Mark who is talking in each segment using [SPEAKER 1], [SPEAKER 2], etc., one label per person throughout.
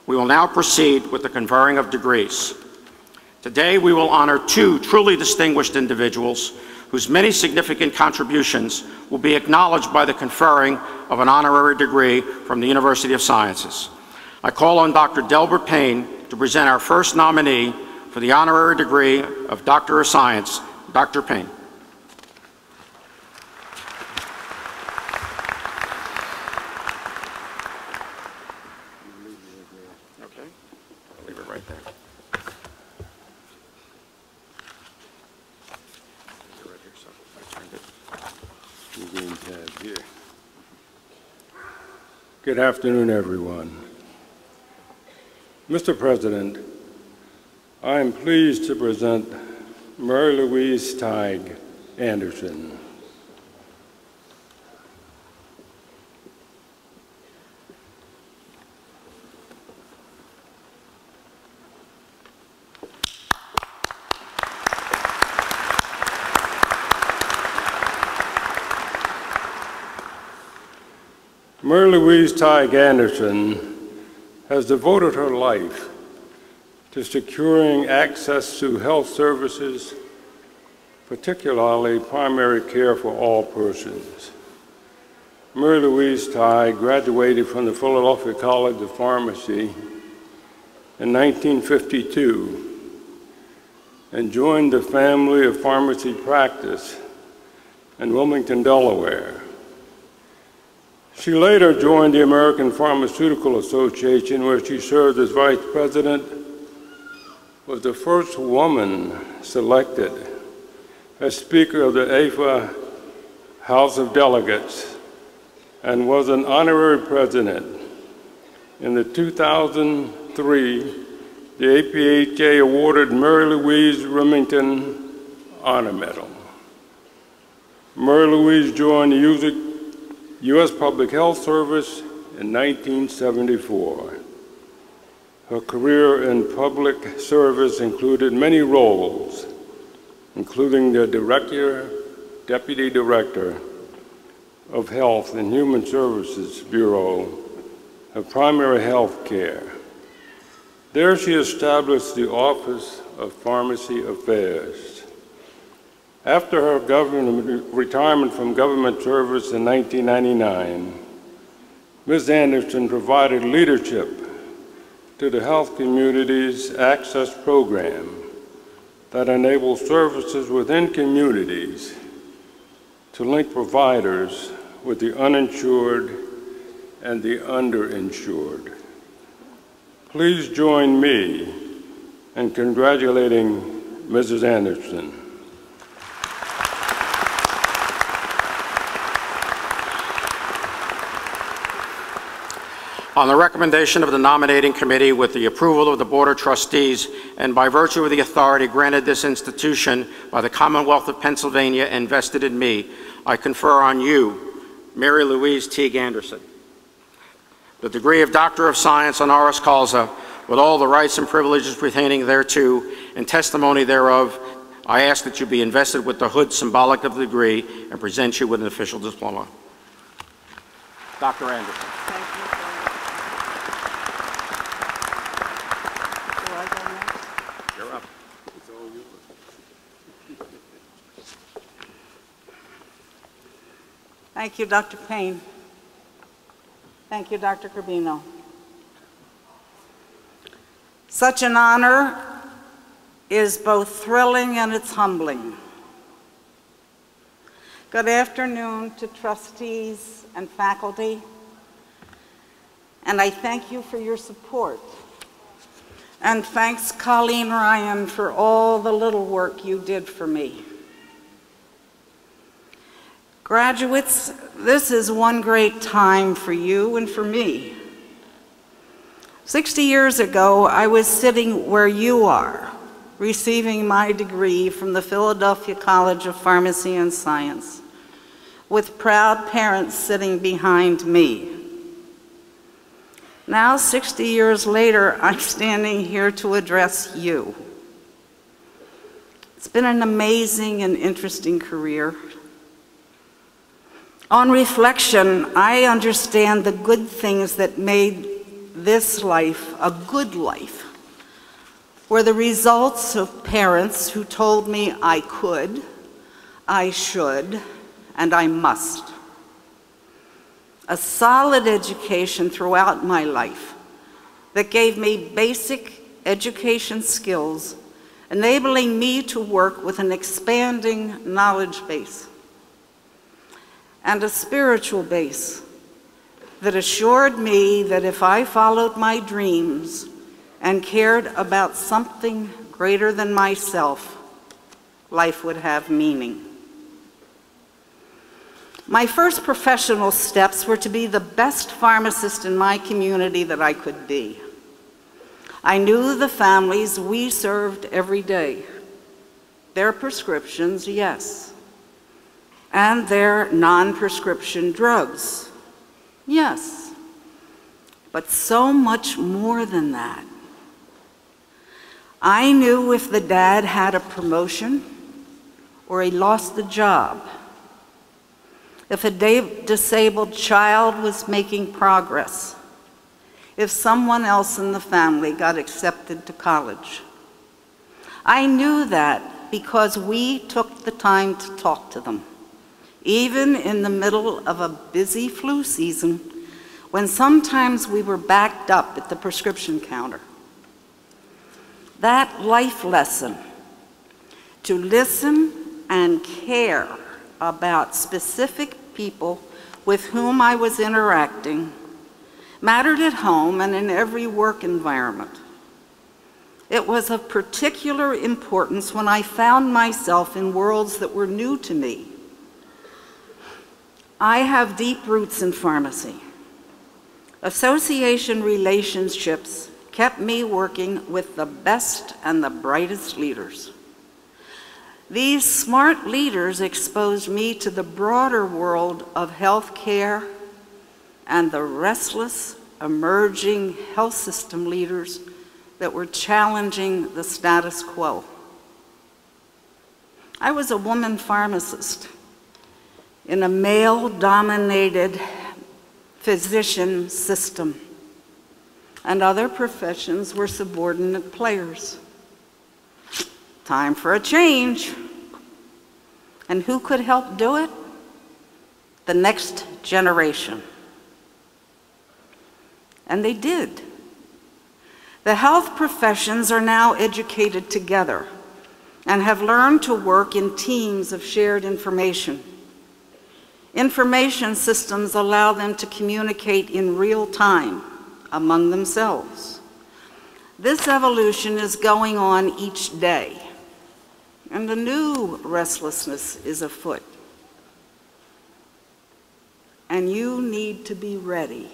[SPEAKER 1] We will now proceed with the conferring of degrees. Today, we will honor two truly distinguished individuals whose many significant contributions will be acknowledged by the conferring of an honorary degree from the University of Sciences. I call on Dr. Delbert Payne to present our first nominee for the honorary degree of Doctor of Science, Dr. Payne. Okay, leave it right there.
[SPEAKER 2] Good afternoon, everyone. Mr. President, I am pleased to present Mary Louise Tigue Andersen. Mary Louise Tigue Andersen has devoted her life to securing access to health services, particularly primary care for all persons. Mary Louise Tigue graduated from the Philadelphia College of Pharmacy in 1952 and joined the family of pharmacy practice in Wilmington, Delaware. She later joined the American Pharmaceutical Association, where she served as vice president, was the first woman selected as Speaker of the APHA House of Delegates, and was an honorary president. In the 2003, the APHA awarded Mary Louise Remington Honor Medal. Mary Louise joined the U.S. Public Health Service in 1974. Her career in public service included many roles, including the Director, Deputy Director of Health and Human Services Bureau of Primary Health Care. There she established the Office of Pharmacy Affairs. After her retirement from government service in 1999, Ms. Andersen provided leadership to the health community's access program that enables services within communities to link providers with the uninsured and the underinsured. Please join me in congratulating Mrs. Andersen.
[SPEAKER 1] On the recommendation of the nominating committee, with the approval of the Board of Trustees, and by virtue of the authority granted this institution by the Commonwealth of Pennsylvania and vested in me, I confer on you, Mary Louise Tigue Andersen, the degree of Doctor of Science honoris causa, with all the rights and privileges pertaining thereto, and testimony thereof. I ask that you be invested with the hood symbolic of the degree and present you with an official diploma. Dr. Andersen.
[SPEAKER 3] Thank you. Thank you, Dr. Payne. Thank you, Dr. Carbino. Such an honor is both thrilling and it's humbling. Good afternoon to trustees and faculty, and I thank you for your support. And thanks, Colleen Ryan, for all the little work you did for me. Graduates, this is one great time for you and for me. 60 years ago, I was sitting where you are, receiving my degree from the Philadelphia College of Pharmacy and Science, with proud parents sitting behind me. Now, 60 years later, I'm standing here to address you. It's been an amazing and interesting career. On reflection, I understand the good things that made this life a good life were the results of parents who told me I could, I should, and I must. A solid education throughout my life that gave me basic education skills, enabling me to work with an expanding knowledge base, and a spiritual base that assured me that if I followed my dreams and cared about something greater than myself, life would have meaning. My first professional steps were to be the best pharmacist in my community that I could be. I knew the families we served every day, their prescriptions, yes, and their non-prescription drugs, yes, but so much more than that. I knew if the dad had a promotion or he lost the job, if a disabled child was making progress, if someone else in the family got accepted to college. I knew that because we took the time to talk to them, even in the middle of a busy flu season when sometimes we were backed up at the prescription counter. That life lesson, to listen and care about specific people with whom I was interacting, mattered at home and in every work environment. It was of particular importance when I found myself in worlds that were new to me. I have deep roots in pharmacy. Association relationships kept me working with the best and the brightest leaders. These smart leaders exposed me to the broader world of healthcare and the restless, emerging health system leaders that were challenging the status quo. I was a woman pharmacist in a male-dominated physician system, and other professions were subordinate players. Time for a change. And who could help do it? The next generation. And they did. The health professions are now educated together and have learned to work in teams of shared information. Information systems allow them to communicate in real time among themselves. This evolution is going on each day, and a new restlessness is afoot. And you need to be ready,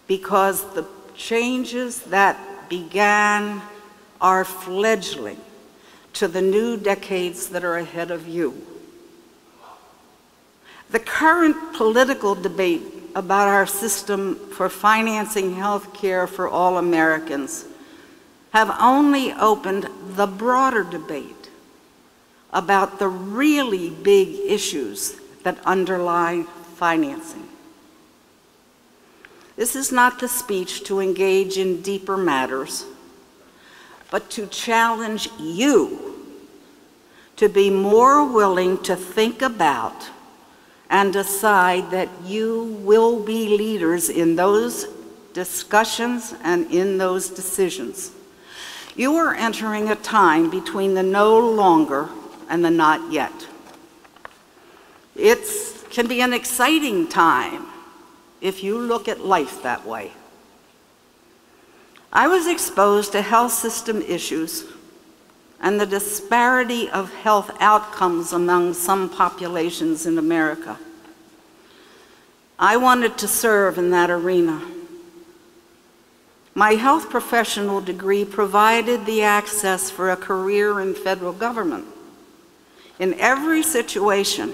[SPEAKER 3] because the changes that began are fledgling to the new decades that are ahead of you. The current political debate about our system for financing health care for all Americans have only opened the broader debate about the really big issues that underlie financing. This is not the speech to engage in deeper matters, but to challenge you to be more willing to think about and decide that you will be leaders in those discussions and in those decisions. You are entering a time between the no longer and the not yet. It can be an exciting time if you look at life that way. I was exposed to health system issues and the disparity of health outcomes among some populations in America. I wanted to serve in that arena. My health professional degree provided the access for a career in federal government. In every situation,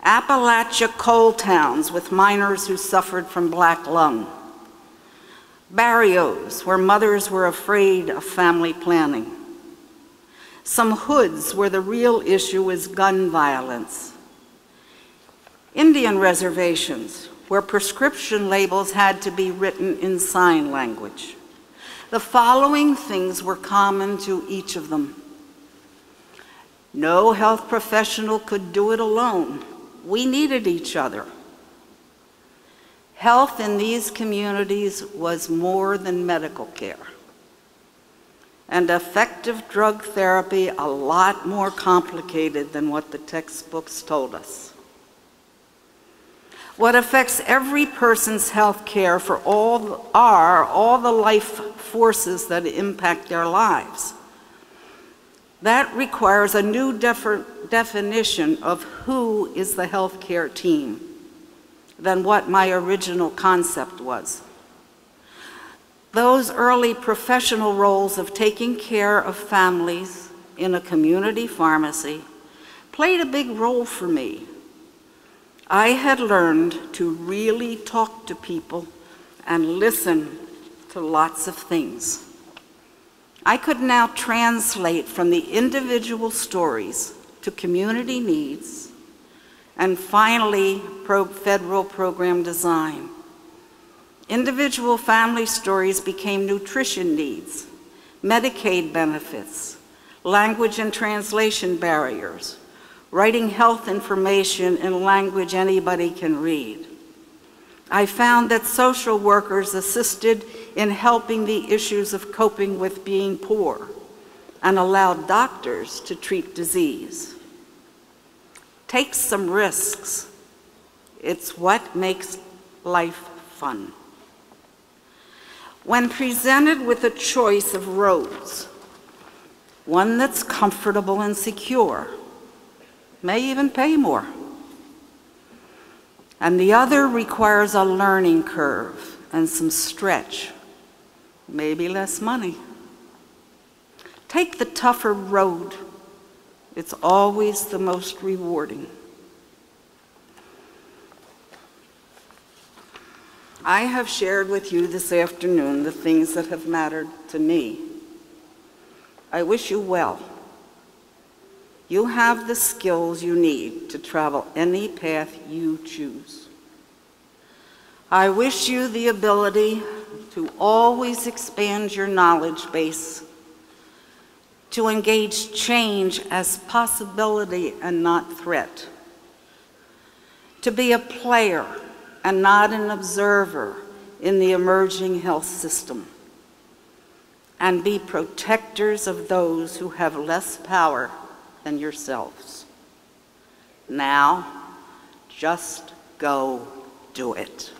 [SPEAKER 3] Appalachia coal towns with miners who suffered from black lung, barrios where mothers were afraid of family planning, some hoods where the real issue is gun violence, Indian reservations where prescription labels had to be written in sign language. The following things were common to each of them. No health professional could do it alone. We needed each other. Health in these communities was more than medical care. And effective drug therapy a lot more complicated than what the textbooks told us. What affects every person's health care for all the life forces that impact their lives. That requires a new definition of who is the healthcare team than what my original concept was. Those early professional roles of taking care of families in a community pharmacy played a big role for me. I had learned to really talk to people and listen to lots of things. I could now translate from the individual stories to community needs, and finally, federal program design. Individual family stories became nutrition needs, Medicaid benefits, language and translation barriers, writing health information in language anybody can read. I found that social workers assisted in helping the issues of coping with being poor and allowed doctors to treat disease. Take some risks. It's what makes life fun. When presented with a choice of roads, one that's comfortable and secure, may even pay more, and the other requires a learning curve and some stretch, maybe less money. Take the tougher road. It's always the most rewarding. I have shared with you this afternoon the things that have mattered to me. I wish you well. You have the skills you need to travel any path you choose. I wish you the ability to always expand your knowledge base, to engage change as possibility and not threat, to be a player and not an observer in the emerging health system, and be protectors of those who have less power than yourselves. Now, just go do it.